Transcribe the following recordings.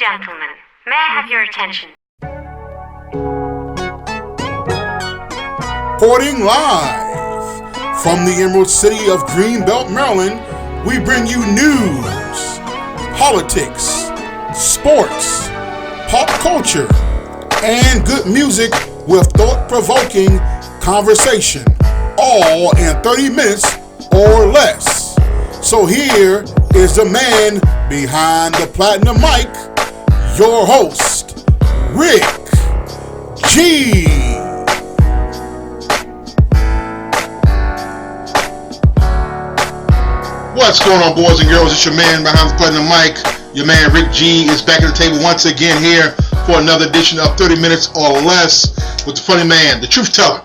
gentlemen, may I have your attention? Reporting live from the Emerald City of Greenbelt, Maryland, we bring you news, politics, sports, pop culture, and good music with thought-provoking conversation, all in 30 minutes or less. So here is the man behind the platinum mic, your host, Rick G. What's going on, boys and girls? It's your man behind the platinum mic. Your man Rick G is back at the table once again here for another edition of 30 Minutes or Less with the funny man, the truth teller,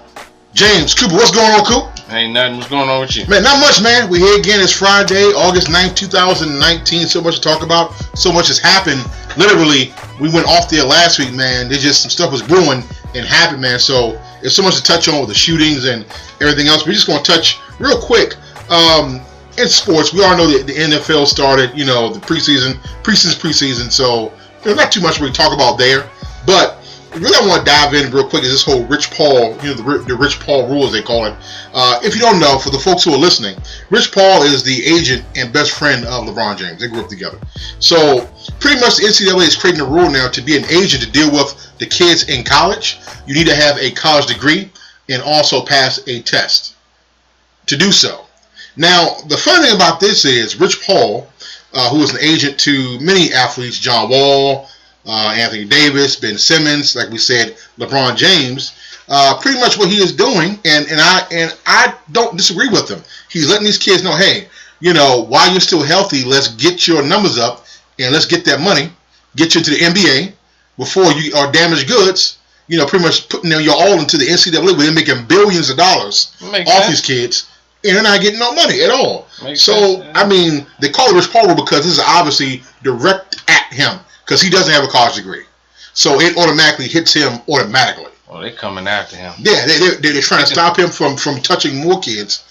James Cooper. What's going on, Coop? Ain't nothing. What's going on with you? Man, not much, man. We're here again. It's Friday, August 9th, 2019. So much to talk about. So much has happened. Literally, we went off there last week, man. There's just some stuff was brewing and happened, man. So there's so much to touch on with the shootings and everything else. We're just going to touch real quick. In sports, we all know that the NFL started, the preseason. So there's not too much we talk about there. But really, I want to dive in real quick is this whole Rich Paul, the Rich Paul rule, as they call it. If you don't know, for the folks who are listening, Rich Paul is the agent and best friend of LeBron James. They grew up together. So pretty much the NCAA is creating a rule now to be an agent to deal with the kids in college. You need to have a college degree and also pass a test to do so. Now, the funny thing about this is Rich Paul, who is an agent to many athletes, John Wall, Anthony Davis, Ben Simmons, like we said, LeBron James, pretty much what he is doing, and I don't disagree with him. He's letting these kids know, hey, while you're still healthy, let's get your numbers up and let's get that money, get you into the NBA before you are damaged goods. Pretty much putting your all into the NCAA where they're making billions of dollars off these kids. And they're not getting no money at all. Makes sense, yeah. I mean, they call it Rich Paul rule because this is obviously direct at him because he doesn't have a college degree. So it automatically hits him automatically. Oh, they're coming after him. Yeah, they're trying to stop him from touching more kids.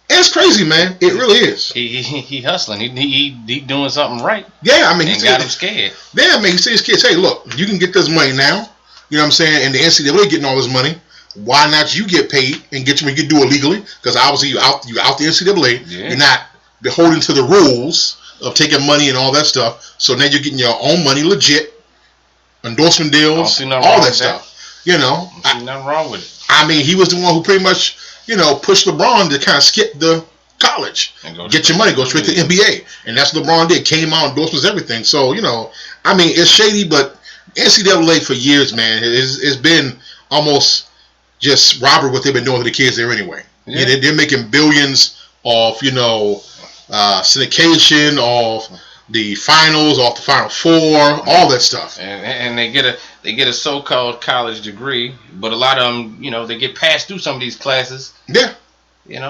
And it's crazy, man. It really is. He hustling. He doing something right. Yeah, I mean, he got him scared. Yeah, I mean, he says his kids, hey, look, you can get this money now. You know what I'm saying? And the NCAA getting all this money. Why not you get paid and you can do it legally? Because obviously you out the NCAA. Yeah. You're not beholden to the rules of taking money and all that stuff. So now you're getting your own money, legit endorsement deals, all that stuff. I don't see nothing wrong with it. I mean, he was the one who pretty much pushed LeBron to kind of skip the college, get your money, go straight to the NBA, and that's what LeBron did. Came out, endorsements, everything. So I mean, it's shady, but NCAA for years, man, it's been almost just robbery what they've been doing to the kids there anyway. Yeah. They're making billions off, syndication, off the finals, off the Final Four, all that stuff. And they get a so-called college degree, but a lot of them, they get passed through some of these classes. Yeah.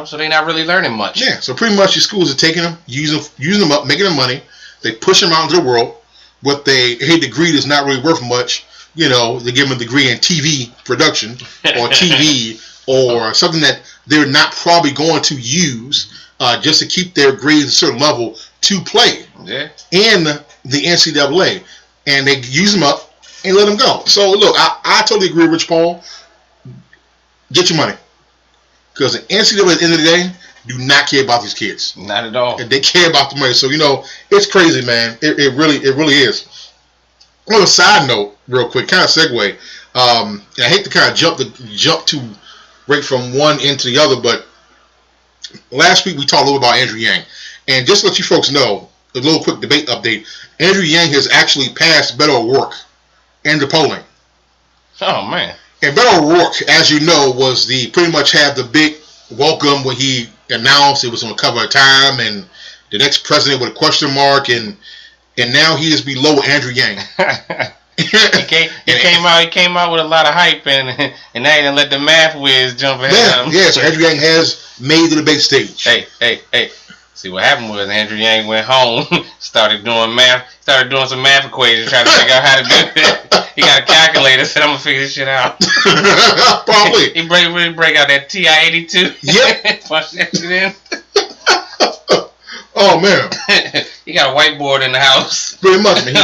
So they're not really learning much. Yeah. So pretty much your schools are taking them, using them up, making them money. They push them out into the world. What a degree is not really worth much. They give them a degree in TV production or TV or something that they're not probably going to use just to keep their grades at a certain level to play in the NCAA. And they use them up and let them go. So, look, I totally agree with Rich Paul. Get your money. Because the NCAA at the end of the day do not care about these kids. Not at all. And they care about the money. So, it's crazy, man. It really is. On a side note, real quick, kind of segue, and I hate to kind of jump to right from one end to the other, but last week we talked a little about Andrew Yang, and just to let you folks know, a little quick debate update, Andrew Yang has actually passed Beto O'Rourke in the polling. Oh, man. And Beto O'Rourke, as you know, was pretty much had the big welcome when he announced it was on the cover of Time, and the next president with a question mark, and now he is below Andrew Yang. he came out with a lot of hype, and now he didn't let the math whiz jump ahead of him. Yeah, so Andrew Yang has made the debate stage. Hey. See, what happened was Andrew Yang went home, started doing some math equations, trying to figure out how to do it. He got a calculator, said, I'm going to figure this shit out. Probably. He break out that TI-82. Yep. Punch that shit in. Oh, man. He got a whiteboard in the house. Pretty much, man.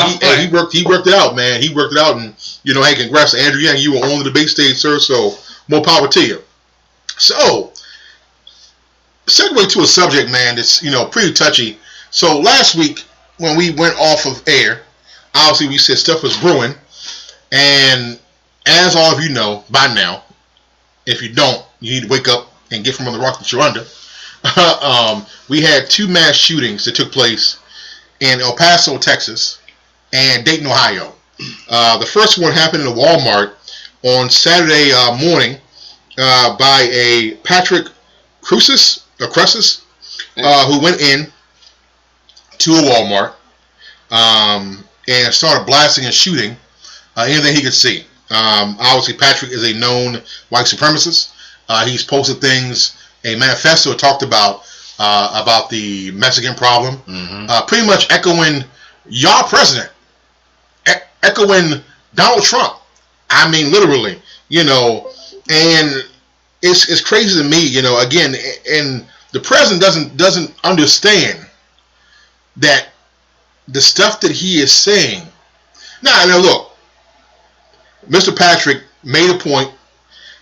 He worked it out, man. He worked it out, and hey, congrats to Andrew Yang. You were on the debate stage, sir. So more power to you. So, segue to a subject, man, that's pretty touchy. So last week when we went off of air, obviously we said stuff was brewing, and as all of you know by now, if you don't, you need to wake up and get from on the rock that you're under. We had 2 mass shootings that took place in El Paso, Texas, and Dayton, Ohio. The first one happened in a Walmart on Saturday morning by a Patrick Crucis, who went in to a Walmart and started blasting and shooting anything he could see. Obviously, Patrick is a known white supremacist. He's posted things, a manifesto talked about the Mexican problem, pretty much echoing your president, echoing Donald Trump. I mean, literally, and it's crazy to me, again, and the president doesn't understand that the stuff that he is saying. Now look, Mr. Patrick made a point.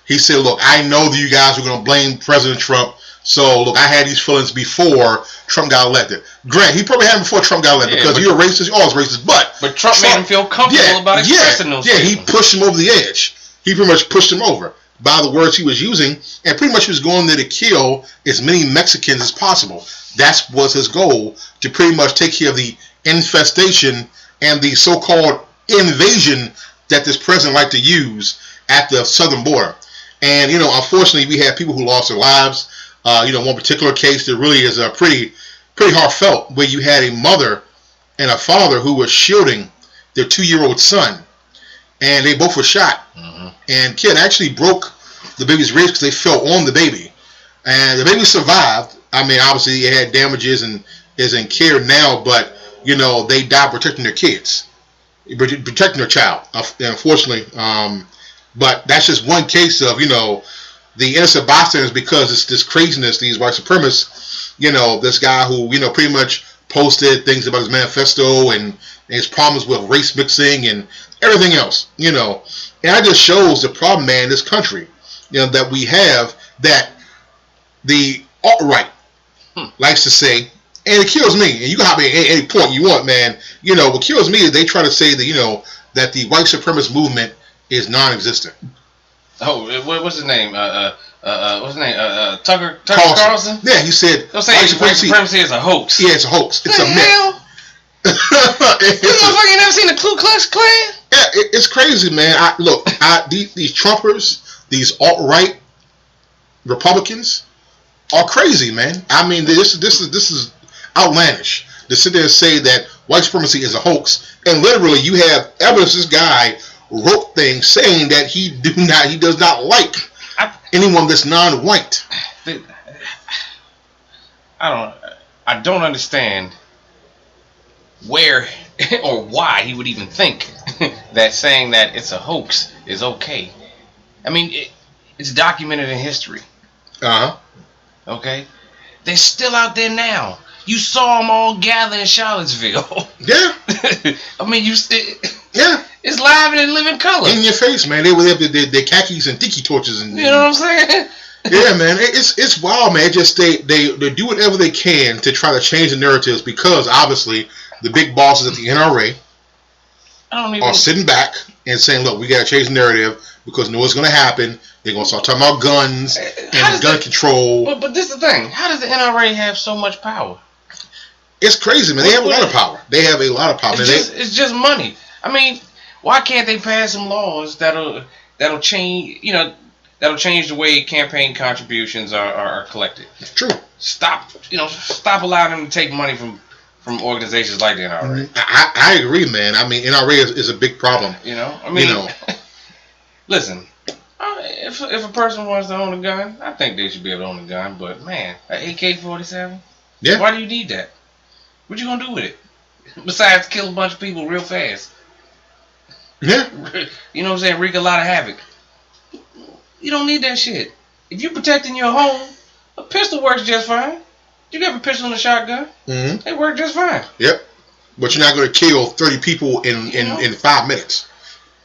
He said, look, I know that you guys are going to blame President Trump. So, look, I had these feelings before Trump got elected. Grant, he probably had them before Trump got elected because you're a racist, you're always racist. But Trump made him feel comfortable about expressing those things. He pushed him over the edge. He pretty much pushed him over by the words he was using. And pretty much he was going there to kill as many Mexicans as possible. That was his goal, to pretty much take care of the infestation and the so-called invasion that this president liked to use at the southern border. And, unfortunately, we had people who lost their lives. One particular case that really is pretty heartfelt, where you had a mother and a father who were shielding their 2-year-old son, and they both were shot. And kid actually broke the baby's ribs because they fell on the baby, and the baby survived. I mean, obviously, it had damages and is in care now, but they died protecting their kids, protecting their child. Unfortunately, but that's just one case of the innocent bystanders, because it's this craziness, these white supremacists, this guy who, pretty much posted things about his manifesto and his problems with race mixing and everything else, and that just shows the problem, man, in this country, that we have, that the alt-right likes to say, and it kills me, and you can hop in at any point you want, man, what kills me is they try to say that, that the white supremacist movement is non-existent. Oh, what's his name? What's his name? Tucker Carlson? Yeah, he said don't say white supremacy is a hoax. Yeah, it's a hoax. It's a myth. You motherfucker never seen the Ku Klux Klan? Yeah, it's crazy, man. These Trumpers, these alt-right Republicans are crazy, man. I mean, this is outlandish to sit there and say that white supremacy is a hoax, and literally you have evidence. This guy wrote things saying that he does not like anyone that's non-white. I don't understand where or why he would even think that saying that it's a hoax is okay. I mean, it's documented in history. Okay, they're still out there now. You saw them all gather in Charlottesville. Yeah. I mean, it's live and in living color. In your face, man. They would have their khakis and tiki torches. And, you know what I'm saying? Yeah, man. It's wild, man. Just they do whatever they can to try to change the narratives, because obviously the big bosses at the NRA are sitting back and saying, look, we got to change the narrative because know what's going to happen. They're going to start talking about guns and gun control. But this is the thing. How does the NRA have so much power? It's crazy, man. They have a lot of power. They have a lot of power. It's just money. I mean, why can't they pass some laws that'll change, that'll change the way campaign contributions are collected? It's true. Stop allowing them to take money from organizations like the NRA. I agree, man. I mean, NRA is a big problem. Listen, if a person wants to own a gun, I think they should be able to own a gun. But man, an AK-47, yeah. Why do you need that? What you gonna do with it? Besides kill a bunch of people real fast. Yeah. You know what I'm saying? Wreak a lot of havoc. You don't need that shit. If you're protecting your home, a pistol works just fine. You can have a pistol and a shotgun. Mm-hmm. They work just fine. Yep. But you're not going to kill 30 people in 5 minutes.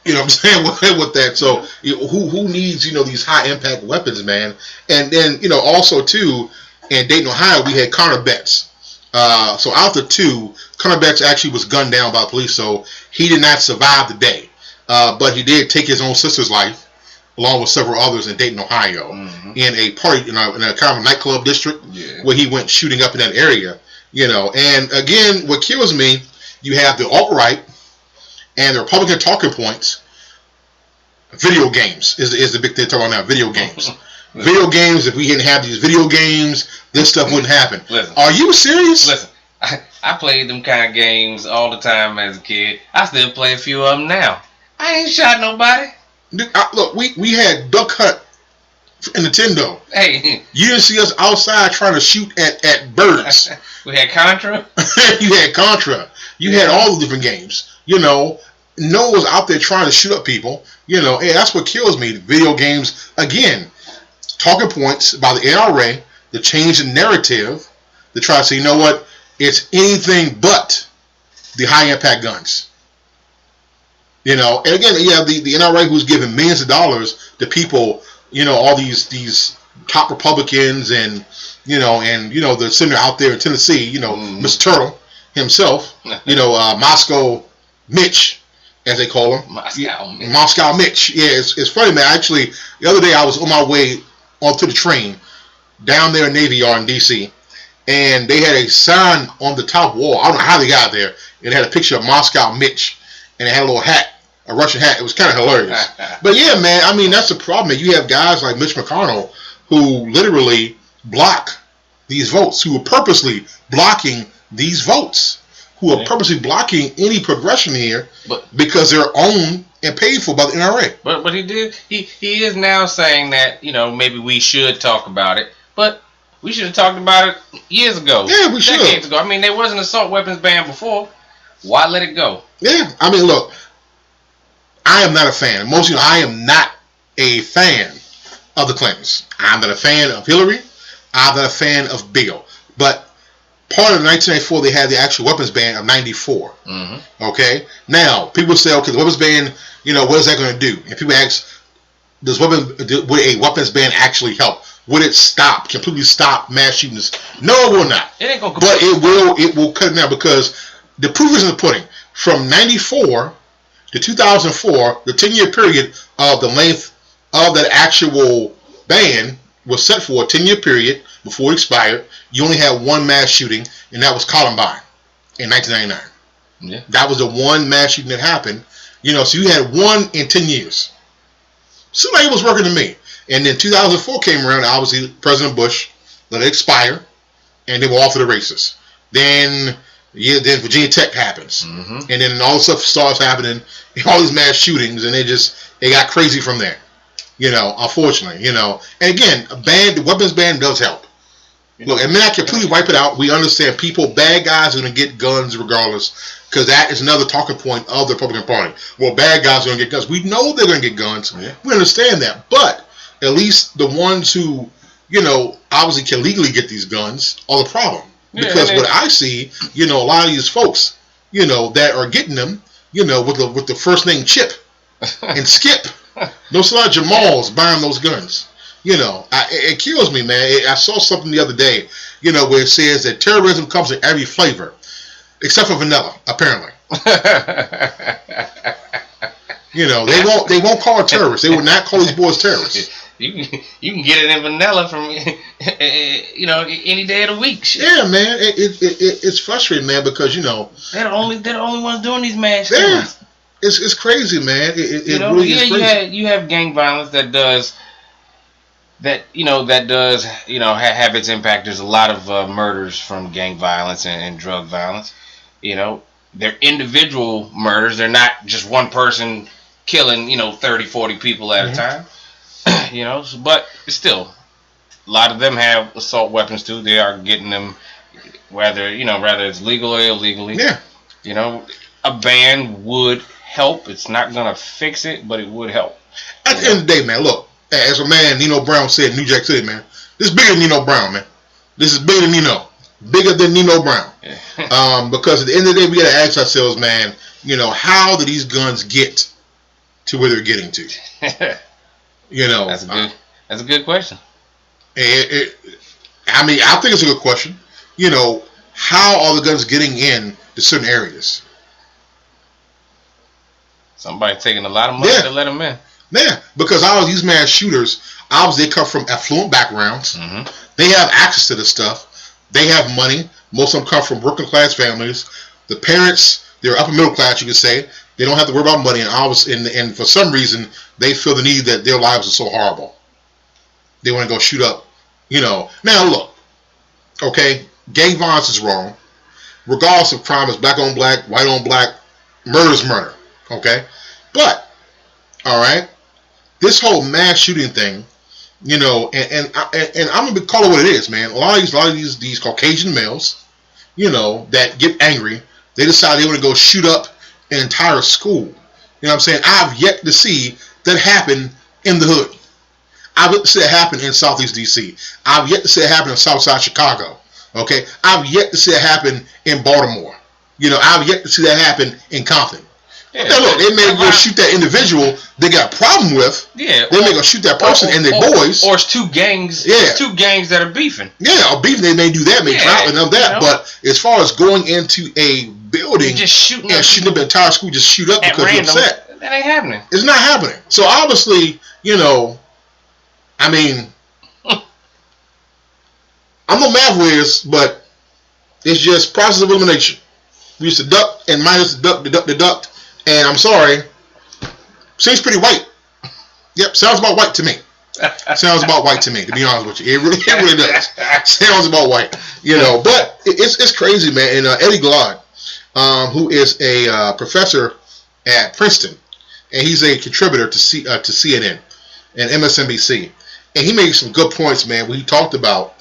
You know what I'm saying? With that. So who needs, these high impact weapons, man? And then, also too, in Dayton, Ohio, we had Connor Betts. So out of the 2, Connor Betts actually was gunned down by police, so he did not survive the day. But he did take his own sister's life, along with several others in Dayton, Ohio, in a party, in a kind of a nightclub district where he went shooting up in that area. And again, what kills me, you have the alt-right and the Republican talking points. Video games is the big thing to talk about now. Video games. Video games, if we didn't have these video games, this stuff wouldn't happen. Listen, are you serious? Listen, I played them kind of games all the time as a kid. I still play a few of them now. I ain't shot nobody. Dude, look, we had Duck Hunt in Nintendo. Hey. You didn't see us outside trying to shoot at birds. We had Contra. You had Contra. You had all the different games. No one was out there trying to shoot up people. Hey, that's what kills me. Video games, again, talking points by the NRA, to change the narrative, to try to say, you know what, it's anything but the high-impact guns. And again, you have the NRA who's giving millions of dollars to people, all these top Republicans and the senator out there in Tennessee, Mr. Turtle himself, Moscow Mitch, as they call him. Moscow Mitch. Yeah, it's funny, man. Actually, the other day I was on my way onto the train down there in Navy Yard in D.C., and they had a sign on the top wall. I don't know how they got there. It had a picture of Moscow Mitch, and it had a little hat, a Russian hat. It was kind of hilarious. But yeah, man, I mean, that's the problem, man. You have guys like Mitch McConnell who literally block these votes, who are purposely blocking these votes, who are purposely blocking any progression here because they're owned and paid for by the NRA. But he did. He is now saying that maybe we should talk about it, but we should have talked about it years ago. Yeah, we should. Decades ago. I mean, there was an assault weapons ban before. Why let it go? Yeah, I mean, look, I am not a fan. I am not a fan of the Clintons. I'm not a fan of Hillary. I'm not a fan of Bill. But part of 1994, they had the actual weapons ban of 94. Okay? Now, people say, okay, the weapons ban, what is that going to do? And people ask, would a weapons ban actually help? Would it completely stop mass shootings? No, it will not. It ain't gonna but it will cut it down, because the proof is in the pudding. From 94 to 2004, the 10-year period of the length of that actual ban was set for a 10-year period before it expired. You only had one mass shooting, and that was Columbine in 1999. Yeah. That was the one mass shooting that happened. So you had one in 10 years. Seemed like it was working to me. And then 2004 came around, obviously President Bush let it expire, and they were off to the races. Then Virginia Tech happens. And then all this stuff starts happening, all these mass shootings, and they got crazy from there. Unfortunately, And again, the weapons ban does help. Look, it may not completely wipe it out. We understand bad guys are going to get guns regardless, because that is another talking point of the Republican Party. Well, bad guys are going to get guns. We know they're going to get guns. We understand that. But at least the ones who, obviously can legally get these guns are the problem. Because what I see, a lot of these folks, that are getting them, with the first name Chip and Skip. There's a lot of Jamals buying those guns. It kills me, man. I saw something the other day, where it says that terrorism comes in every flavor, except for vanilla, apparently. They won't call it terrorists. They would not call these boys terrorists. You can get it in vanilla from any day of the week. Shit. Yeah, man. It's frustrating, man, because they're the only ones doing these mass yeah, shootings. It's crazy, man. It really is crazy. You have gang violence that does have its impact. There's a lot of murders from gang violence and drug violence. They're individual murders. They're not just one person killing 30, 40 people at a time. But still, a lot of them have assault weapons too. They are getting them, whether it's legal or illegally. Yeah. A ban would help. It's not gonna fix it, but it would help. At the end of the day, man, look, as a man Nino Brown said in New Jack City, man, this is bigger than Nino Brown, man. This is bigger than Nino. bigger than Nino Brown. Because at the end of the day, we got to ask ourselves, man, you know, how do these guns get to where they're getting to? You know, that's a good question. I mean, I think it's a good question. You know, how are the guns getting in to certain areas? Somebody taking a lot of money to let them in. Yeah, because all of these mass shooters, obviously, they come from affluent backgrounds. Mm-hmm. They have access to this stuff. They have money. Most of them come from working class families. The parents, they're upper middle class, you could say. They don't have to worry about money, and for some reason, they feel the need that their lives are so horrible. They want to go shoot up, you know. Now, look, okay, gang violence is wrong. Regardless of crime, it's black on black, white on black, murder is murder, okay? But, all right, this whole mass shooting thing, you know, and I'm going to call it what it is, man. A lot of these Caucasian males, you know, that get angry, they decide they want to go shoot up an entire school. You know what I'm saying? I've yet to see that happen in the hood. I've yet to see it happen in Southeast D.C. I've yet to see it happen in Southside Chicago. Okay? I've yet to see it happen in Baltimore. You know, I've yet to see that happen in Compton. Yeah, now look, they may go shoot that individual they got a problem with. Yeah. They may go shoot that person and their boys. Or it's two gangs. Yeah. It's two gangs that are beefing. Yeah, or beefing, they may do that, may try and that. You know? But as far as going into a building just shooting up an entire school, just shoot up because you're upset. That ain't happening. It's not happening. So obviously, you know, I mean, I'm no math whiz, but it's just process of elimination. We used to duck and minus deduct. And I'm sorry, seems pretty white. Yep, sounds about white to me. Sounds about white to me, to be honest with you. It really does. Sounds about white. You know, but it's crazy, man. And Eddie Glaude, who is a professor at Princeton, and he's a contributor to CNN and MSNBC, and he made some good points, man, when he talked about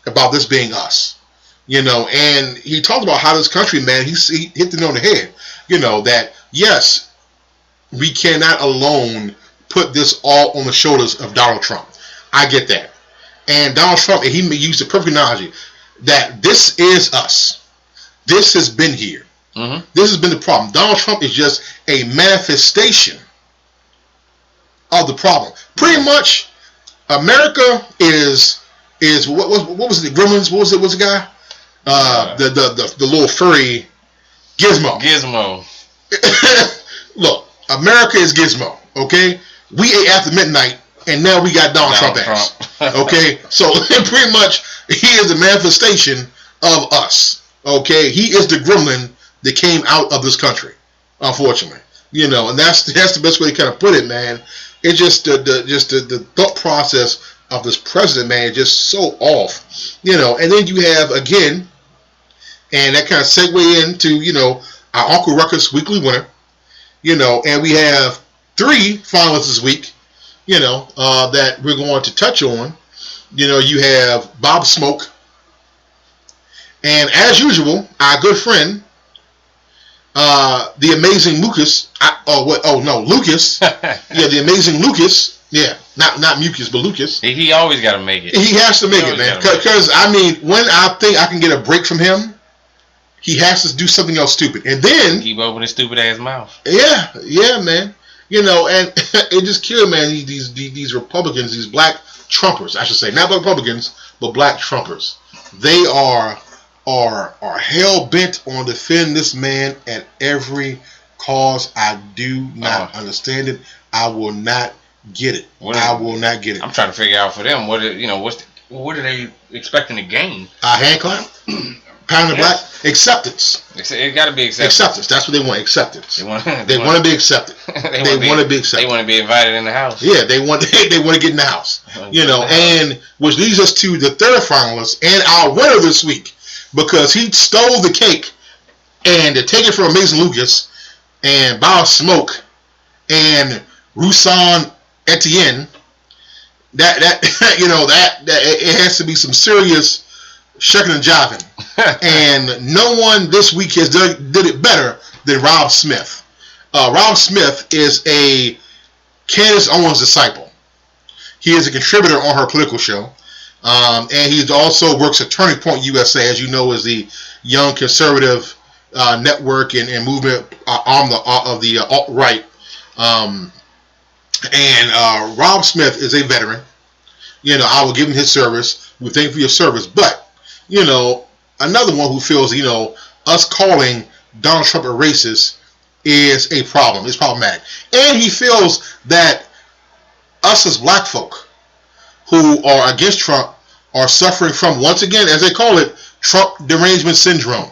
this being us. You know, and he talked about how this country, man, he hit the nail on the head. You know, that, yes, we cannot alone put this all on the shoulders of Donald Trump. I get that. And Donald Trump, he used the perfect analogy that this is us. This has been here. Mm-hmm. This has been the problem. Donald Trump is just a manifestation of the problem. Pretty much, America is what was it? Gremlins? What was the guy? The little furry Gizmo. Look, America is Gizmo. Okay, we ate after midnight, and now we got Donald Trump ass. Okay, so pretty much he is a manifestation of us. Okay, he is the gremlin that came out of this country, unfortunately. You know, and that's the best way to kind of put it, man. It's just the thought process of this president, man, is just so off. You know, and then you have again. And that kind of segue into, you know, our Uncle Ruckus weekly winner. You know, and we have 3 finalists this week, you know, that we're going to touch on. You know, you have Bob Smoke. And as usual, our good friend, the amazing Lucas. Lucas. Yeah, the amazing Lucas. Yeah, not Mucus, but Lucas. He always got to make it. He has to make it, man. Because, I mean, when I think I can get a break from him, he has to do something else stupid. And then keep opening his stupid ass mouth. Yeah, man. You know, and it just killed, man, these Republicans, these black Trumpers, I should say. Not Republicans, but black Trumpers. They are hell bent on defending this man at every cause. I do not understand it. I will not get it. I will not get it. I'm trying to figure out for them what are they expecting to gain? A hand clap? Pound of black? Acceptance. It got to be acceptance. Acceptance. That's what they want. Acceptance. They want to be accepted. They want to be accepted. They want to be invited in the house. Yeah, they want to get in the house. You know, and which leads us to the third finalist and our winner this week, because he stole the cake, and to take it from Amazing Lucas and Bob Smoke and Roussan Etienne, that you know that it has to be some serious shucking and jiving. And no one this week has did it better than Rob Smith. Rob Smith is a Candace Owens disciple. He is a contributor on her political show. And he also works at Turning Point USA, as you know, is the young conservative network and movement arm of the alt-right. And Rob Smith is a veteran. I will give him his service. We thank you for your service. But, another one who feels, us calling Donald Trump a racist is a problem. It's problematic. And he feels that us as black folk who are against Trump are suffering from, once again, as they call it, Trump derangement syndrome.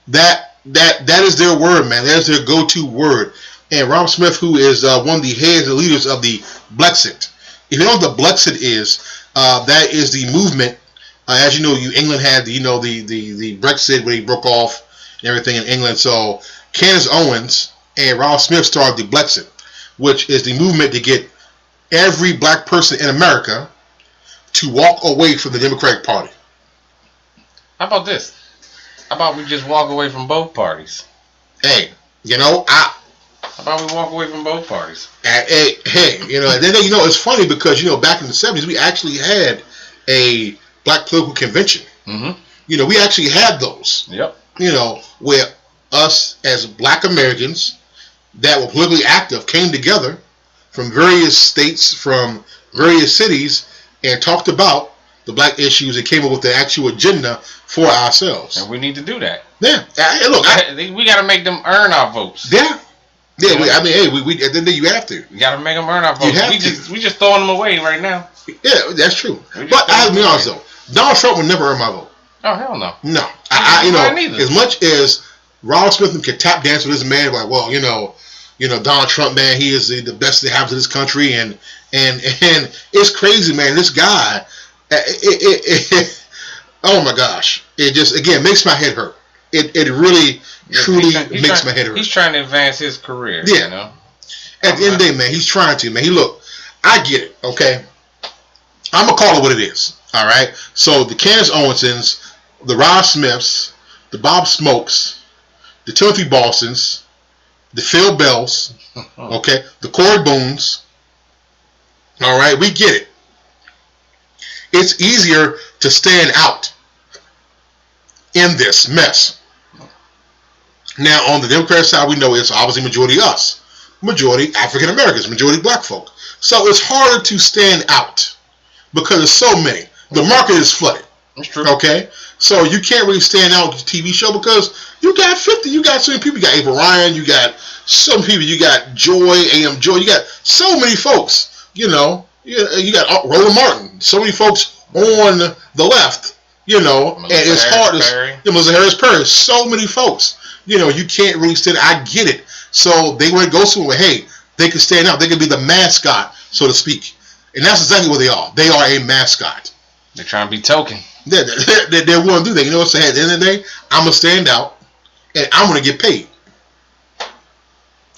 That is their word, man. That is their go-to word. And Rob Smith, who is one of the heads and leaders of the Brexit. If you know what the Brexit is, that is the movement. As you know, England had the Brexit when he broke off and everything in England. So Candace Owens and Rob Smith started the Brexit, which is the movement to get every black person in America to walk away from the Democratic Party. How about this? How about we just walk away from both parties? Hey, how about we walk away from both parties? And then it's funny because back in the 70s we actually had a black political convention. Mm-hmm. We actually had those. Yep. Where us as black Americans that were politically active came together from various states, from various cities, and talked about the black issues and came up with the actual agenda for ourselves. And we need to do that. Yeah. Look, we got to make them earn our votes. Yeah. Yeah. We at the end of the day, you have to. You got to make them earn our votes. We just throwing them away right now. Yeah, that's true. But I have to be honest though, Donald Trump would never earn my vote. Oh hell no. No. As much as Rob Smith can tap dance with this man, like, well, Donald Trump, man, he is the best that happens in this country, and it's crazy, man. This guy, oh my gosh, it just again makes my head hurt. It really truly makes my head hurt. He's trying to advance his career. Yeah. At the end of the day, man, he's trying to, man. Look, I get it. Okay, I'm gonna call it what it is. All right. So the Candace Owensons, the Rob Smiths, the Bob Smokes, the Timothy Bostons, the Phil Bells, okay, the Corey Boones. All right, we get it. It's easier to stand out in this mess. Now, on the Democratic side, we know it's obviously majority us, majority African Americans, majority black folk. So it's harder to stand out because there's so many. The market is flooded. That's true. Okay, so you can't really stand out with the TV show because you got 50. You got so many people. You got Ava Ryan. You got so many people. You got Joy, AM Joy. You got so many folks. You got Roland Martin. So many folks on the left. Melissa and it's hard to Melissa Harris Perry. So many folks. You can't really stand. I get it. So they want to go somewhere. Hey, they can stand out. They can be the mascot, so to speak. And that's exactly what they are. They are a mascot. They're trying to be token. They want to do that. You know what I'm saying? At the end of the day, I'm going to stand out and I'm going to get paid.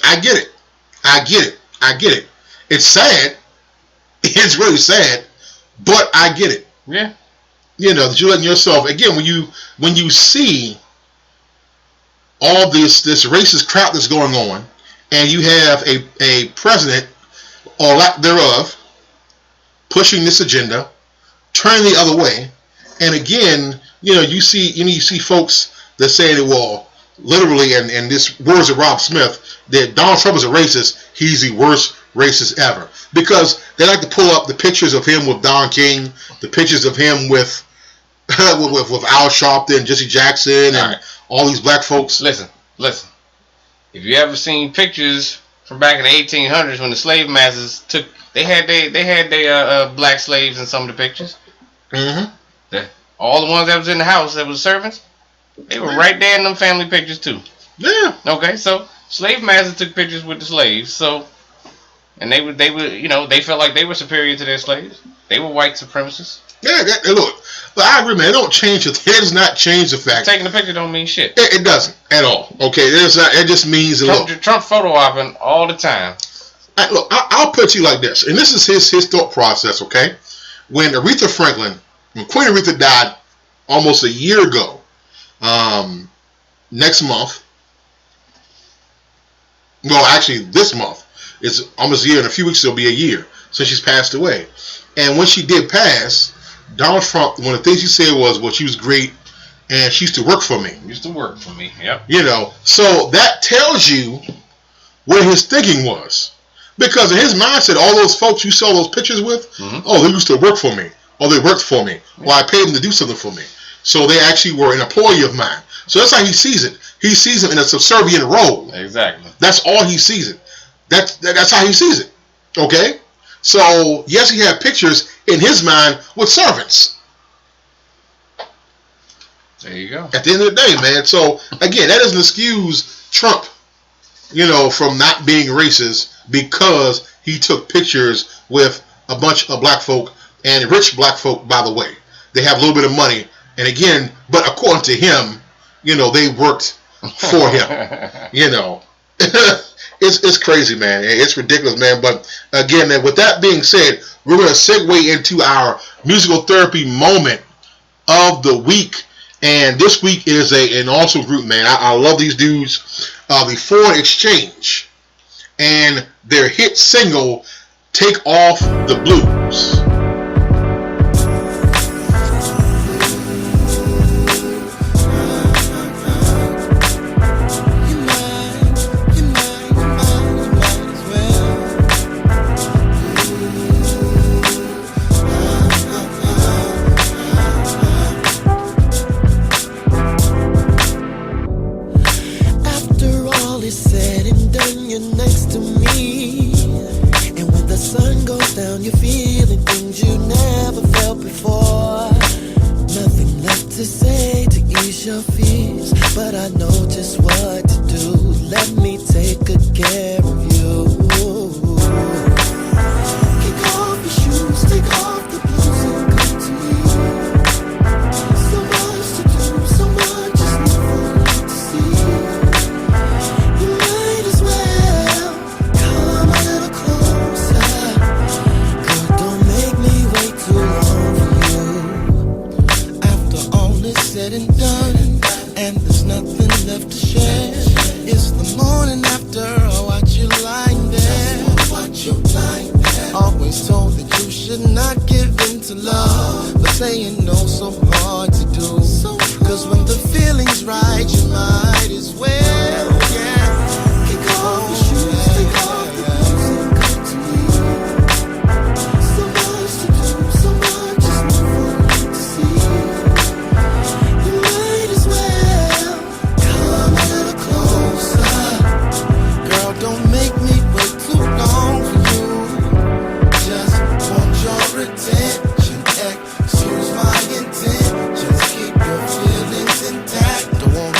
I get it. It's sad. It's really sad, but I get it. Yeah. That you're letting yourself, again, when you see all this racist crap that's going on and you have a president or lack thereof pushing this agenda, turning the other way, and again, you see folks that say that, well, literally, and this words of Rob Smith, that Donald Trump is a racist. He's the worst racist ever, because they like to pull up the pictures of him with Don King, the pictures of him with Al Sharpton, Jesse Jackson, and all these black folks. Listen. If you ever seen pictures from back in the 1800s when the slave masters they had their black slaves in some of the pictures. Mm-hmm. All the ones that was in the house that was servants, they were right there in them family pictures too. Yeah. Okay, so slave masters took pictures with the slaves, and they felt like they were superior to their slaves. They were white supremacists. Yeah, look, but I agree, man. It don't change. It does not change the fact. Taking the picture don't mean shit. It doesn't at all. Okay, it just means Trump photo opping all the time. Look, I'll put it to you like this, and this is his thought process. Okay, when Queen Aretha died almost a year ago, next month. Well, actually, this month. It's almost a year. In a few weeks, it'll be a year since she's passed away. And when she did pass, Donald Trump, one of the things he said was, well, she was great and she used to work for me. Used to work for me, yep. You know, so that tells you where his thinking was. Because in his mindset, all those folks you saw those pictures with, oh, they used to work for me. Or they worked for me. Or I paid them to do something for me. So they actually were an employee of mine. So that's how he sees it. He sees it in a subservient role. Exactly. That's all he sees it. That's how he sees it. Okay? So, yes, he had pictures in his mind with servants. There you go. At the end of the day, man. So, again, that doesn't excuse Trump, you know, from not being racist because he took pictures with a bunch of black folk and rich black folk, by the way. They have a little bit of money. And again, but according to him, you know, they worked for him. You know. It's crazy, man. It's ridiculous, man. But again, man, with that being said, we're going to segue into our musical therapy moment of the week. And this week is an awesome group, man. I love these dudes. The Foreign Exchange and their hit single, Take Off the Blues.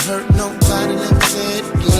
Hurt nobody, let me say it again.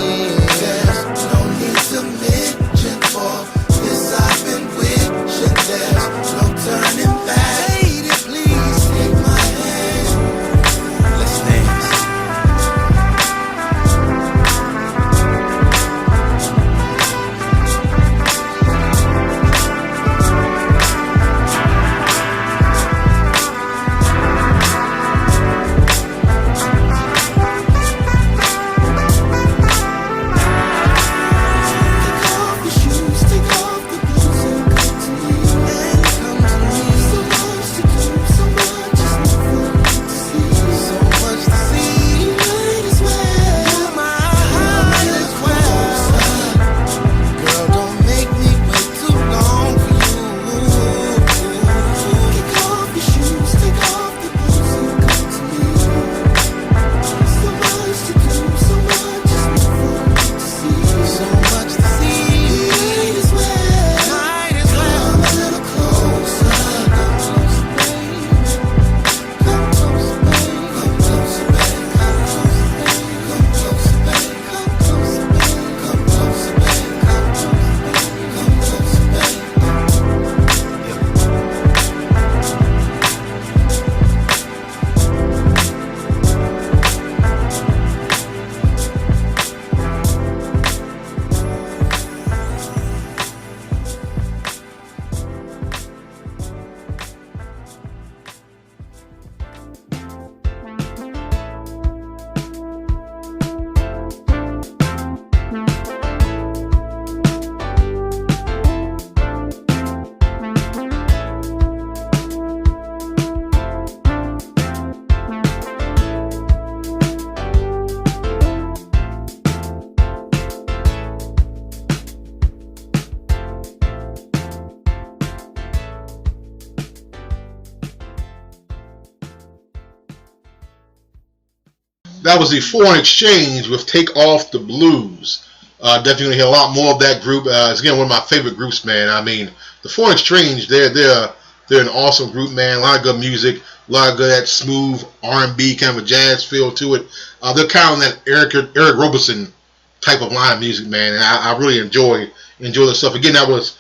That was the Foreign Exchange with Take Off the Blues. Definitely going to hear a lot more of that group. It's again one of my favorite groups, man. I mean, the Foreign Exchange, they're an awesome group, man. A lot of good music, a lot of good that smooth R&B kind of a jazz feel to it. They're kind of that Eric Roberson type of line of music, man. And I really enjoy the stuff. Again, that was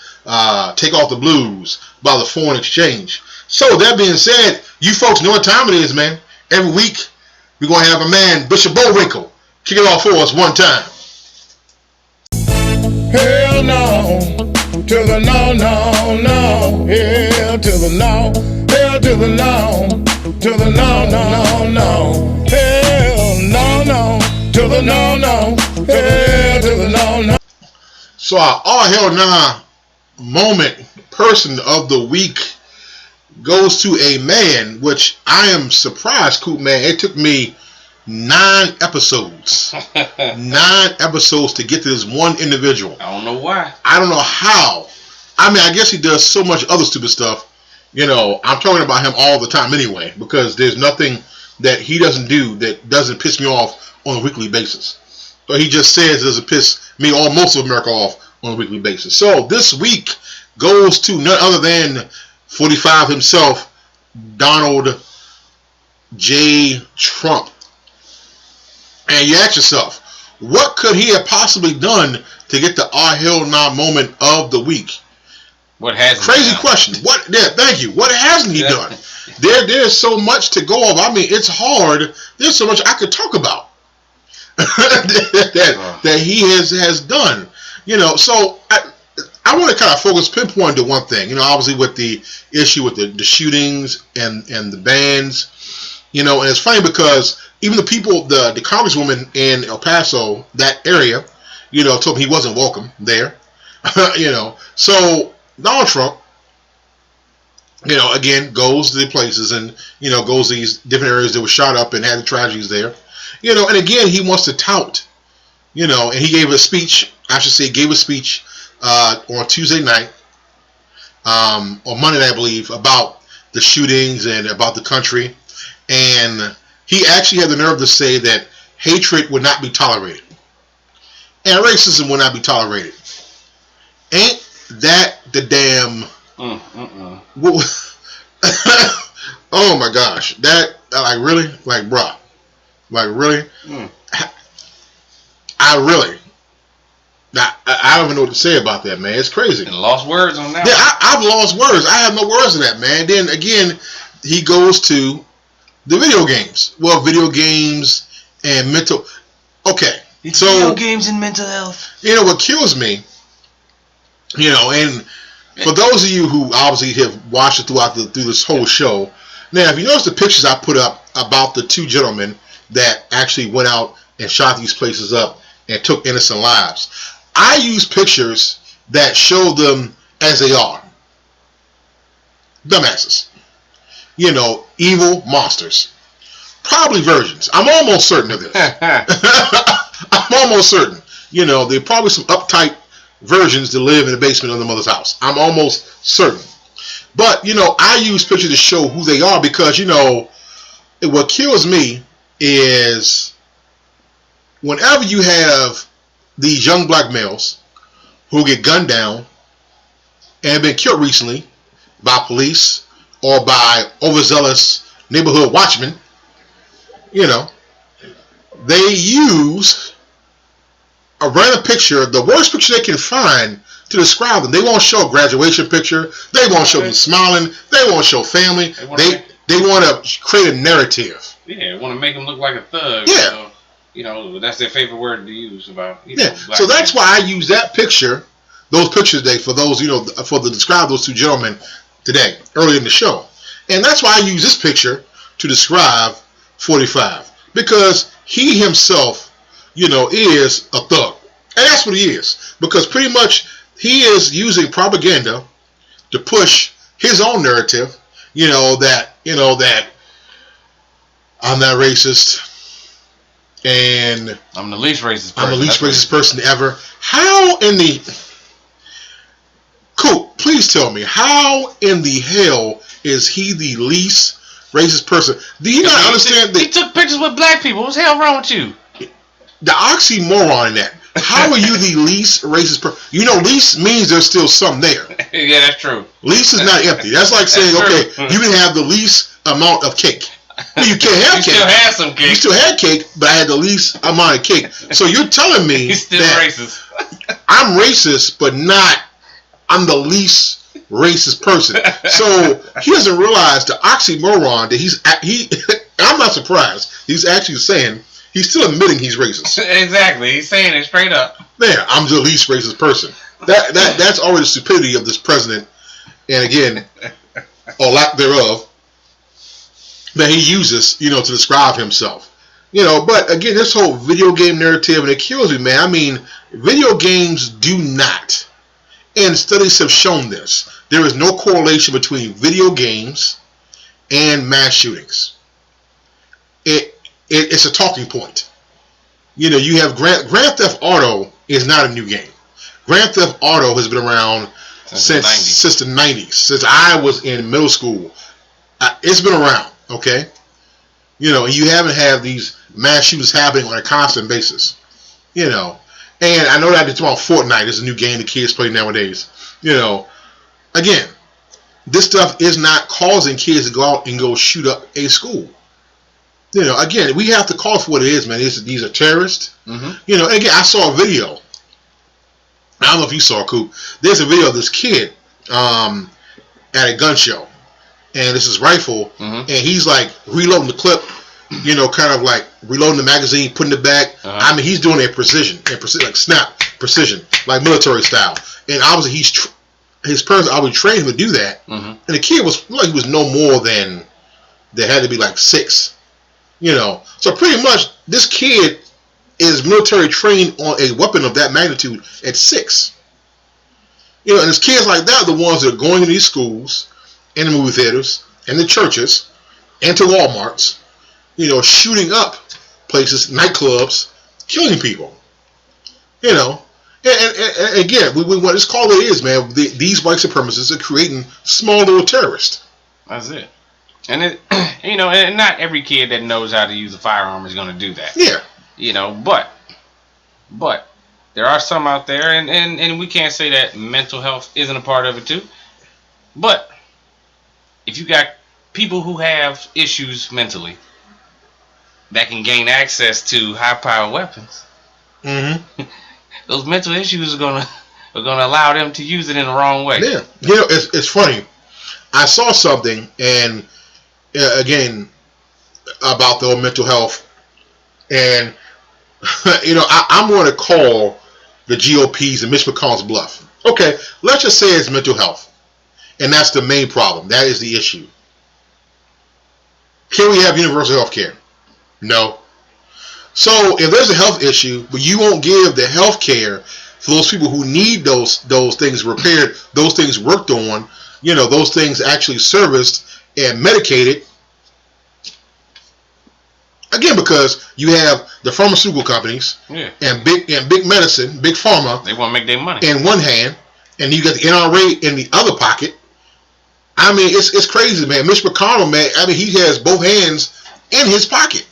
Take Off the Blues by the Foreign Exchange. So that being said, you folks know what time it is, man. Every week we're gonna have a man, Bishop Bowrinkle, kick it off for us one time. Hell no, to the no, no, no. Hell to the no, hell to the no, to the no, no, no. Hell no, no, to the no, no. Hell to the no, no. So our all hell nah moment person of the week goes to a man, which I am surprised, Coop, man. It took me 9 episodes. 9 episodes to get to this one individual. I don't know why. I don't know how. I mean, I guess he does so much other stupid stuff. You know, I'm talking about him all the time anyway, because there's nothing that he doesn't do that doesn't piss me off on a weekly basis. But he just says it doesn't piss me or most of America off on a weekly basis. So this week goes to none other than 45 himself, Donald J. Trump. And you ask yourself, what could he have possibly done to get the "Ah hell nah" moment of the week? What hasn't Crazy he done? question. What? Yeah, thank you. What hasn't he done? There's so much to go over. I mean, it's hard. There's so much I could talk about that he has done. You know, so I want to kind of pinpoint to one thing. You know, obviously with the issue with the shootings and the bans. You know, and it's funny because even the people, the congresswoman in El Paso, that area, you know, told him he wasn't welcome there. You know, so Donald Trump, you know, again, goes to the places and, you know, goes to these different areas that were shot up and had the tragedies there. You know, and again, he wants to tout, you know, and he gave a speech, I should say, gave a speech on Tuesday night, or Monday night, I believe, about the shootings and about the country. And he actually had the nerve to say that hatred would not be tolerated. And racism would not be tolerated. Ain't that the damn... Oh my gosh. That, like, really? Like, bruh. Like, really? I don't even know what to say about that, man. It's crazy. And lost words on that. Yeah, I've lost words. I have no words to that, man. Then again, he goes to the video games. Well, video games and mental. Okay, so video games and mental health. You know what kills me? You know, and for those of you who obviously have watched it through this whole show, now if you notice the pictures I put up about the 2 gentlemen that actually went out and shot these places up and took innocent lives, I use pictures that show them as they are. Dumbasses. You know, evil monsters. Probably virgins. I'm almost certain of this. I'm almost certain. You know, there are probably some uptight virgins that live in the basement of the mother's house. I'm almost certain. But, you know, I use pictures to show who they are because, you know, what kills me is whenever you have these young black males who get gunned down and have been killed recently by police or by overzealous neighborhood watchmen, you know, they use a random picture, the worst picture they can find, to describe them. They won't show a graduation picture. They won't show them smiling. They won't show family. They want to create a narrative. Yeah, want to make them look like a thug. Yeah. You know, that's their favorite word to use about. Yeah. So that's why I use that picture, those pictures today, for those, you know, to describe those 2 gentlemen today, early in the show. And that's why I use this picture to describe 45. Because he himself, you know, is a thug. And that's what he is. Because pretty much he is using propaganda to push his own narrative, you know, that I'm not racist and I'm the least racist person. I'm the least racist person ever. How in the... Cool, please tell me, how in the hell is he the least racist person. Do you not understand he took pictures with black people. What's the hell wrong with you? The oxymoron in that. How are you the least racist person? You know, least means there's still some there. Yeah, that's true. Least is not empty. That's like saying, okay, you can have the least amount of cake. Well, you can't have cake. You still have some cake. You still had cake, but I had the least amount of cake. So you're telling me he's still that racist. I'm racist, but I'm the least racist person. So he doesn't realize the oxymoron that I'm not surprised. He's actually saying, he's still admitting he's racist. Exactly. He's saying it straight up. Man, I'm the least racist person. That's already the stupidity of this president, and again, or lack thereof, that he uses, to describe himself. But again, this whole video game narrative, and it kills me, man. I mean, video games do not, and studies have shown this, there is no correlation between video games and mass shootings. It's a talking point. You have Grand Theft Auto is not a new game. Grand Theft Auto has been around since the 90s. Since I was in middle school. It's been around, okay? And you haven't had these mass shootings happening on a constant basis. And I know that it's about Fortnite. It's a new game the kids play nowadays. Again, this stuff is not causing kids to go out and go shoot up a school. Again, we have to call for what it is, man. These are terrorists. Mm-hmm. And again, I saw a video. I don't know if you saw it, Coop. There's a video of this kid at a gun show. And it's his rifle. Mm-hmm. And he's like reloading the clip, kind of like reloading the magazine, putting it back. Uh-huh. I mean, he's doing it like snap, precision, like military style. And obviously, his parents obviously trained him to do that. Mm-hmm. And the kid was no more than, there had to be like 6. So pretty much this kid is military trained on a weapon of that magnitude at 6. And it's kids like that are the ones that are going to these schools, in the movie theaters, and the churches, and to Walmarts, shooting up places, nightclubs, killing people. And again, we want this call it is, man. These white supremacists are creating small little terrorists. That's it. And and not every kid that knows how to use a firearm is going to do that. Yeah. But there are some out there, and we can't say that mental health isn't a part of it too. But if you got people who have issues mentally that can gain access to high-powered weapons, mm-hmm. those mental issues are gonna allow them to use it in the wrong way. Yeah. It's funny. I saw something, and again, about the mental health, and I'm going to call the GOP's and Mitch McConnell's bluff. Okay, let's just say it's mental health, and that's the main problem. That is the issue. Can we have universal health care? No. So if there's a health issue, but you won't give the health care for those people who need those things repaired, those things worked on, those things actually serviced and medicated. Again, because you have the pharmaceutical companies and big medicine, big pharma. They want to make their money in one hand, and you got the NRA in the other pocket. I mean, it's crazy, man. Mitch McConnell, man. I mean, he has both hands in his pocket.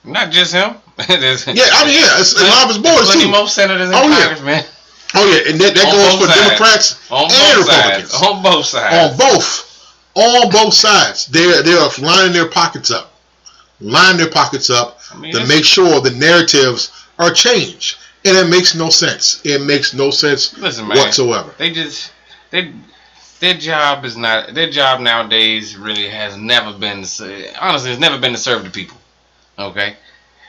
Not just him. It's a lot of his boys too. Most senators and Congress, man. Oh yeah, and that goes for Democrats and Republicans. On both sides. On both sides. They're lining their pockets up. To make sure the narratives are changed. And it makes no sense. It makes no sense whatsoever. Their job nowadays really has never been, honestly, it's never been to serve the people. Okay?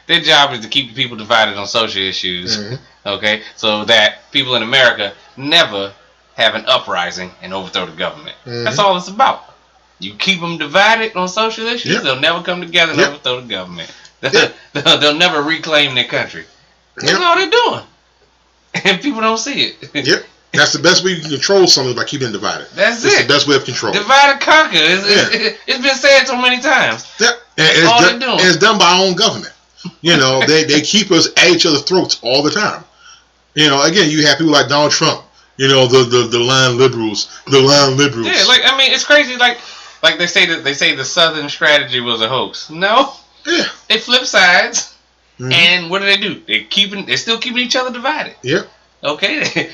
Their job is to keep the people divided on social issues. Mm-hmm. Okay? So that people in America never have an uprising and overthrow the government. Mm-hmm. That's all it's about. You keep them divided on social issues, they'll never come together and overthrow the government. They'll never reclaim their country. That's all they're doing. And people don't see it. Yep. That's the best way you can control something, by keeping it divided. That's the best way of control. Divide and conquer. It's been said so many times. Yeah. And it's done by our own government. They keep us at each other's throats all the time. Again, you have people like Donald Trump. The line liberals. Yeah, it's crazy. Like, like they say the Southern strategy was a hoax. No, Yeah. they flip sides, Mhm. and what do? They're still keeping each other divided. Yep. Okay,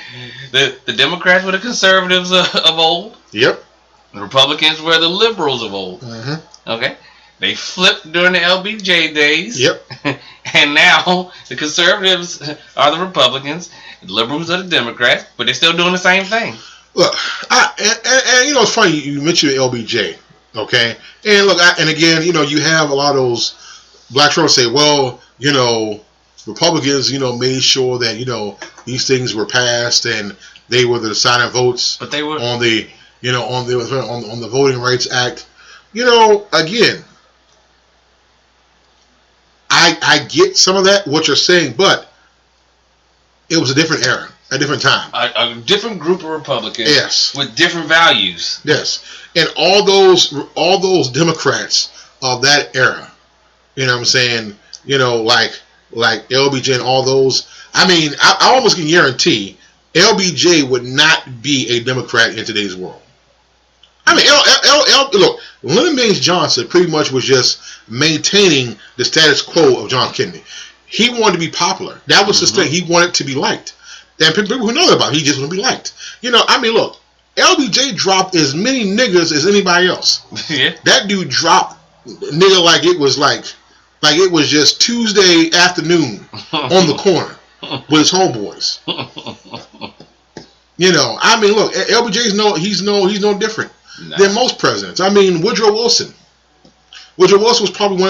the Democrats were the conservatives of old. Yep. The Republicans were the liberals of old. Mhm. Okay, they flipped during the LBJ days. Yep. And now the conservatives are the Republicans, the liberals are the Democrats, but they're still doing the same thing. Look, and you know, it's funny you mentioned LBJ, okay? And look, and again, you know, you have a lot of those black trolls say, well, you know, Republicans, you know, made sure that, you know, these things were passed and they were the deciding votes But they were on the, you know, on the Voting Rights Act. You know, again, I get some of that, what you're saying, but it was a different era, a different time. a different group of Republicans. Yes. With different values. Yes. And all those Democrats of that era, you know what I'm saying, you know, like LBJ and all those, I mean, I almost can guarantee LBJ would not be a Democrat in today's world. I mean, look, Lyndon Baines Johnson pretty much was just maintaining the status quo of John Kennedy. He wanted to be popular. That was his thing. He wanted to be liked. And people who know that about him, he just wanted to be liked. You know, I mean, look, LBJ dropped as many niggas as anybody else. Yeah. That dude dropped nigga like it was just Tuesday afternoon on the corner with his homeboys. You know, I mean, look, LBJ's he's no different than most presidents. I mean, Woodrow Wilson was probably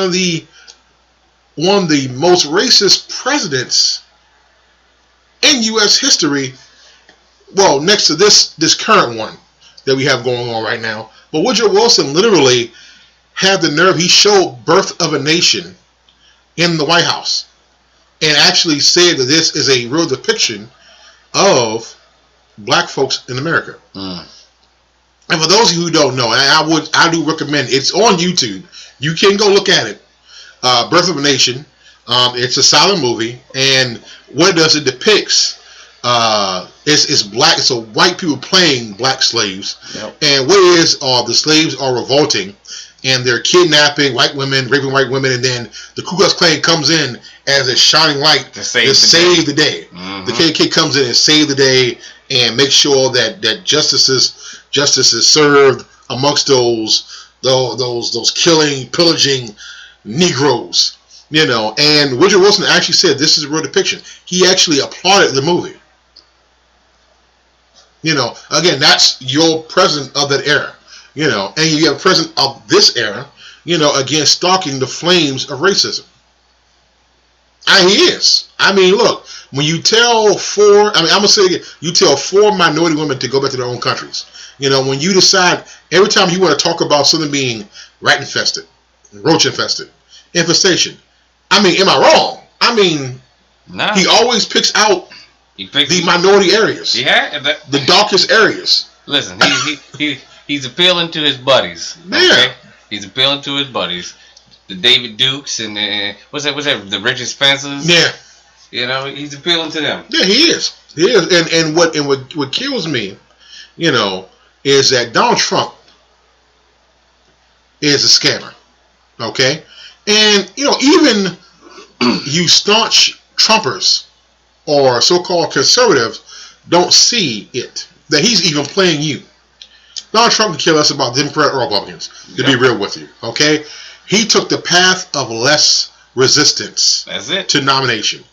one of the most racist presidents in U.S. history. Well, next to this current one that we have going on right now. But Woodrow Wilson literally had the nerve. He showed Birth of a Nation in the White House and actually said that this is a real depiction of black folks in America. And for those of you who don't know, and I do recommend, it's on YouTube. You can go look at it. Birth of a Nation. It's a silent movie, and what it does, it depicts it's black. So white people playing black slaves, Yep. and what it is, the slaves are revolting, and they're kidnapping white women, raping white women, and then the Ku Klux Klan comes in as a shining light to save the day. Mm-hmm. The KKK comes in and save the day and make sure that justice is served amongst those killing, pillaging Negroes. You know, and Woodrow Wilson actually said this is a real depiction. He actually applauded the movie. You know, again, that's your president of that era. You know, and you have a president of this era, you know, again, stalking the flames of racism. And he is. I mean, look, when you tell I'm going to say it again, you tell 4 minority women to go back to their own countries. You know, when you decide, every time you want to talk about something being rat infested, roach infested, infestation, I mean, am I wrong? I mean, no. He always picks out the minority areas. Yeah. The darkest areas. Listen, he's appealing to his buddies. Okay? Yeah. He's appealing to his buddies. The David Dukes and what's that? The Richard Spencers. Yeah. You know, he's appealing to them. Yeah, he is. He is. And what kills me, you know, is that Donald Trump is a scammer. Okay? And, you know, even you staunch Trumpers or so-called conservatives don't see it, that he's even playing you. Donald Trump can kill us about Democrat or Republicans, to be real with you. Okay? He took the path of less resistance. That's it. To nomination.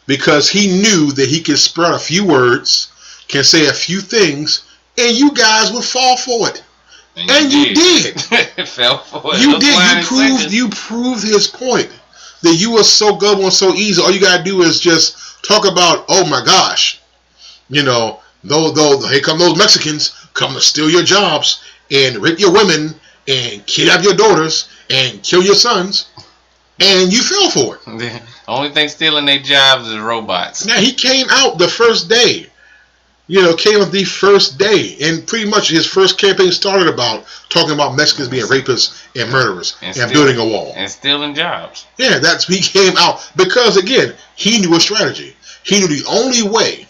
Because he knew that he could spread a few words, can say a few things, and you guys would fall for it. And you did. Fell for it. You did. You proved his point. That you were so gullible and so easy. All you gotta do is just talk about, oh my gosh, you know, here come those Mexicans come to steal your jobs and rape your women and kidnap your daughters and kill your sons, and you fell for it. The only thing stealing their jobs is robots. Now he came out the first day. You know, came out the first day, and pretty much his first campaign started about talking about Mexicans being rapists and murderers and building a wall. And stealing jobs. Yeah, he came out because, again, he knew a strategy. He knew the only way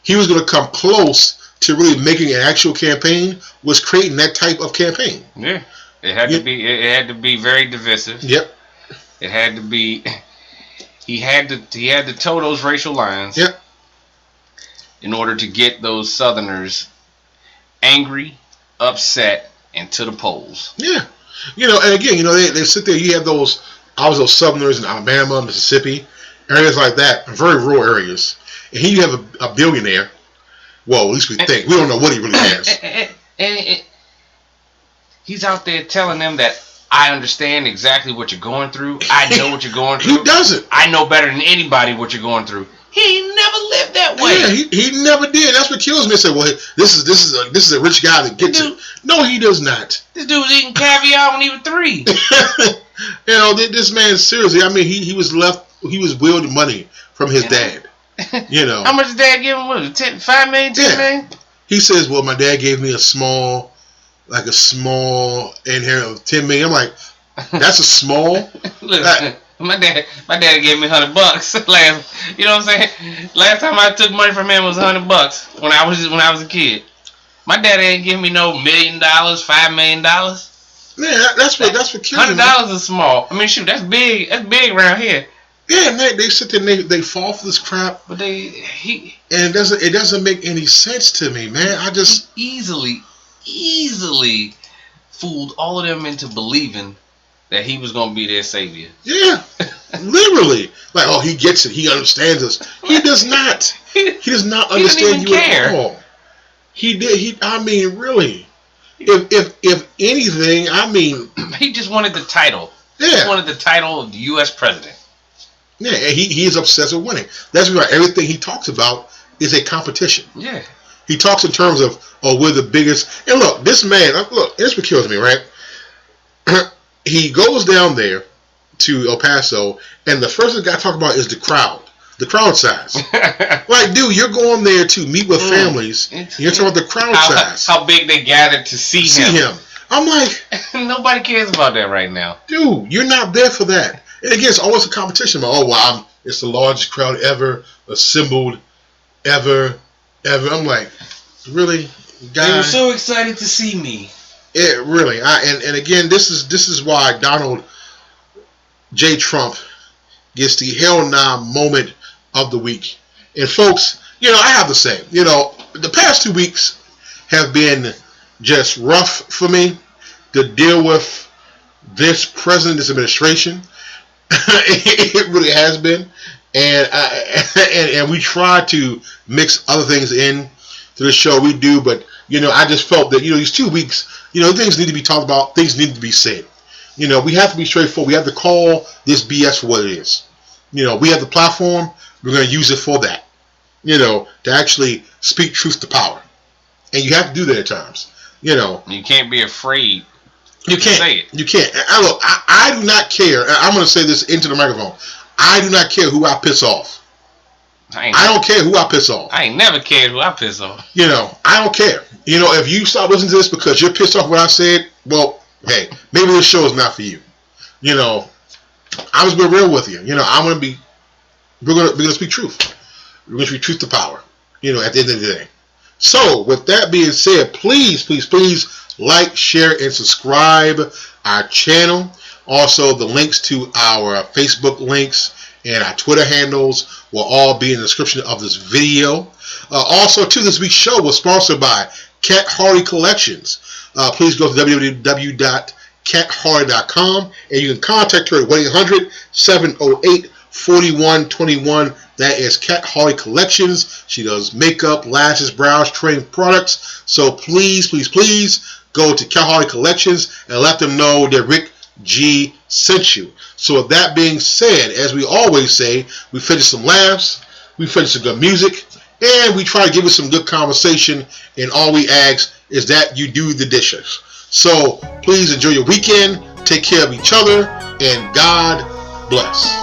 he was going to come close to really making an actual campaign was creating that type of campaign. Yeah. It had to be. It had to be very divisive. Yep. It had to be. He had to toe those racial lines. Yep. In order to get those Southerners angry, upset, and to the polls. Yeah. And again, they sit there. You have those Southerners in Alabama, Mississippi, areas like that, very rural areas, and here you have a billionaire. Well, at least we think. We don't know what he really has. And he's out there telling them that I understand exactly what you're going through. I know what you're going through. He doesn't. I know better than anybody what you're going through. He never lived that way. Yeah, he never did. That's what kills me. I said, well, this is a rich guy that gets it. No, he does not. This dude was eating caviar when he was 3. This man, seriously, I mean, he was wielding money from his dad. How much did dad give him? What was it, 5 million, 10 million? He says, well, my dad gave me a small inheritance of 10 million. I'm like, that's a small? Look, my dad gave me $100 last. You know what I'm saying? Last time I took money from him was $100 when I was a kid. My dad ain't give me no $1 million, $5 million. Man, that's what kills me. $100 is small. I mean, shoot, that's big. That's big around here. Yeah, and they sit there and they fall for this crap. But and it doesn't make any sense to me, man. I just easily fooled all of them into believing that he was gonna be their savior. Yeah, literally. Like, oh, he gets it. He understands us. He does not. He does not understand you at all. He did. I mean, really. If anything, I mean, he just wanted the title. Yeah. He wanted the title of the U.S. president. Yeah, and he is obsessed with winning. That's why everything he talks about is a competition. Yeah. He talks in terms of, oh, we're the biggest. And look, this man, this what kills me, right? He goes down there to El Paso, and the first thing I got to talk about is the crowd size. Like, dude, you're going there to meet with families. And you're talking about the crowd size. How big they gathered to see him. I'm like, nobody cares about that right now. Dude, you're not there for that. And again, it's always a competition. Oh, wow, it's the largest crowd ever assembled, ever. I'm like, really, guys? They were so excited to see me. Yeah, really. And again, this is why Donald J. Trump gets the hell nah moment of the week. And folks, I have to say, the past 2 weeks have been just rough for me to deal with this president, this administration. It really has been, and we try to mix other things in to the show. We do, but I just felt that these 2 weeks, things need to be talked about, things need to be said. We have to be straightforward. We have to call this BS for what it is. We have the platform. We're going to use it for that. To actually speak truth to power, and you have to do that at times. You can't be afraid. You can't say it. You can't. Look, I do not care. I'm going to say this into the microphone. I do not care who I piss off. I don't care who I piss off. I ain't never cared who I piss off. I don't care. If you stop listening to this because you're pissed off what I said, well, hey, maybe this show is not for you. I'm just being real with you. We're going to speak truth. We're going to speak truth to power. At the end of the day. So, with that being said, please like, share, and subscribe our channel. Also, the links to our Facebook links and our Twitter handles will all be in the description of this video. Also, too, this week's show was sponsored by Cat Hardy Collections. Please go to www.cathardy.com and you can contact her at 1-800-708-4121. That is Cat Hardy Collections. She does makeup, lashes, brows, training products. So please go to Cat Hardy Collections and let them know that Rick G sent you. So with that being said, as we always say, we finish some laughs, we finish some good music, and we try to give you some good conversation, and all we ask is that you do the dishes. So please enjoy your weekend, take care of each other, and God bless.